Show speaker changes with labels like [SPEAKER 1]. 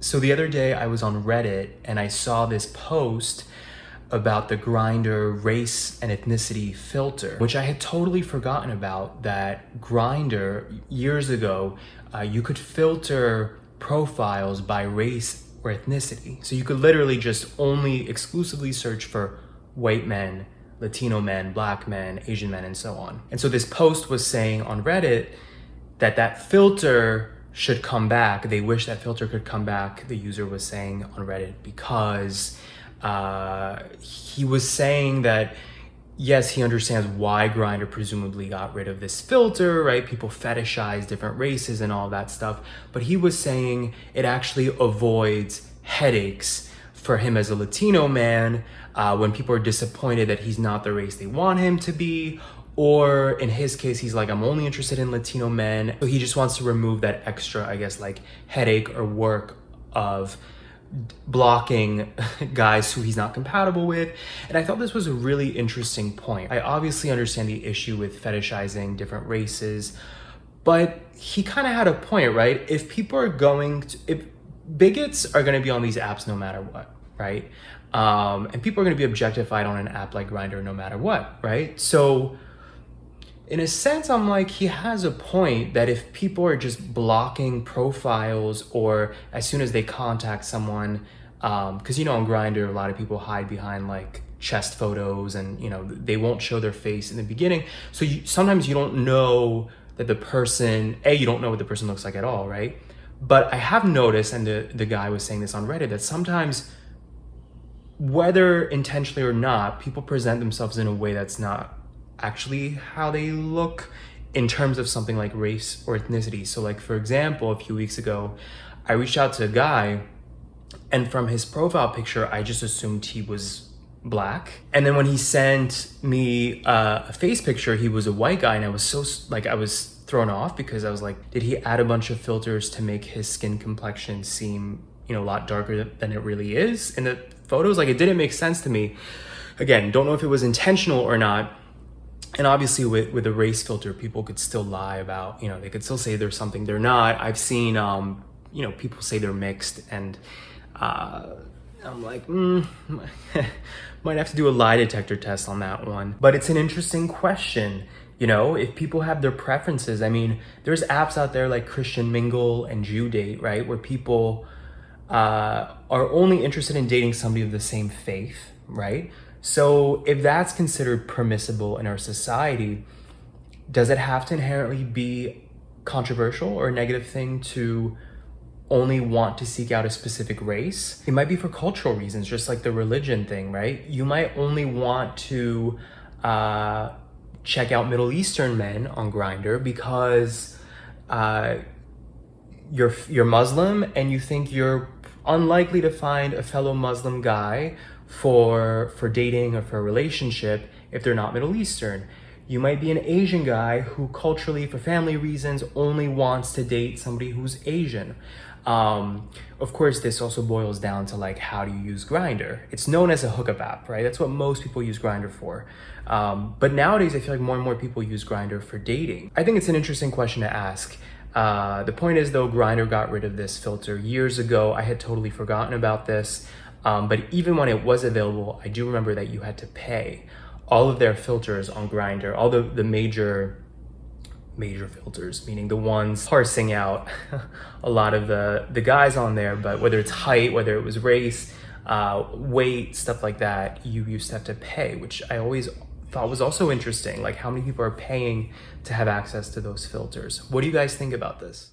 [SPEAKER 1] So the other day I was on Reddit and I saw this post about the GRINDR race and ethnicity filter, which I had totally forgotten about. That GRINDR, years ago, you could filter profiles by race or ethnicity. So you could literally just only exclusively search for white men, Latino men, black men, Asian men, and so on. And so this post was saying on Reddit that that filter should come back. They wish that filter could come back, the user was saying on Reddit, because he was saying that, yes, he understands why GRINDR presumably got rid of this filter, right? People fetishize different races and all that stuff. But he was saying it actually avoids headaches for him as a Latino man when people are disappointed that he's not the race they want him to be. Or in his case, he's like, I'm only interested in Latino men. So he just wants to remove that extra, I guess, like headache or work of blocking guys who he's not compatible with. And I thought this was a really interesting point. I obviously understand the issue with fetishizing different races, but he kind of had a point, right? If people are if bigots are going to be on these apps no matter what, right? And people are going to be objectified on an app like GRINDR no matter what, right? So in a sense, I'm like, he has a point that if people are just blocking profiles, or as soon as they contact someone, because on GRINDR, a lot of people hide behind like chest photos and they won't show their face in the beginning. So sometimes you don't know that the person, you don't know what the person looks like at all, right? But I have noticed, and the guy was saying this on Reddit, that sometimes, whether intentionally or not, people present themselves in a way that's not actually how they look in terms of something like race or ethnicity. So like, for example, a few weeks ago, I reached out to a guy, and from his profile picture, I just assumed he was black. And then when he sent me a face picture, he was a white guy, and I was thrown off, because I was like, did he add a bunch of filters to make his skin complexion seem a lot darker than it really is in the photos? Like, it didn't make sense to me. Again, don't know if it was intentional or not. And obviously with a race filter, people could still lie about, they could still say there's something they're not. I've seen, people say they're mixed, and I'm like, might have to do a lie detector test on that one. But it's an interesting question, if people have their preferences. I mean, there's apps out there like Christian Mingle and Jew Date, right? Where people are only interested in dating somebody of the same faith, right? So if that's considered permissible in our society, does it have to inherently be controversial or a negative thing to only want to seek out a specific race? It might be for cultural reasons, just like the religion thing, right? You might only want to check out Middle Eastern men on GRINDR because you're Muslim, and you think you're unlikely to find a fellow Muslim guy for dating or for a relationship if they're not Middle Eastern. You might be an Asian guy who culturally, for family reasons, only wants to date somebody who's Asian. Of course, this also boils down to like, how do you use GRINDR? It's known as a hookup app, right? That's what most people use GRINDR for. But nowadays, I feel like more and more people use GRINDR for dating. I think it's an interesting question to ask. The point is, though, GRINDR got rid of this filter years ago. I had totally forgotten about this. But even when it was available, I do remember that you had to pay. All of their filters on GRINDR, all the major filters, meaning the ones parsing out a lot of the guys on there, but whether it's height, whether it was race, weight, stuff like that, you used to have to pay, which I always thought was also interesting. Like, how many people are paying to have access to those filters? What do you guys think about this?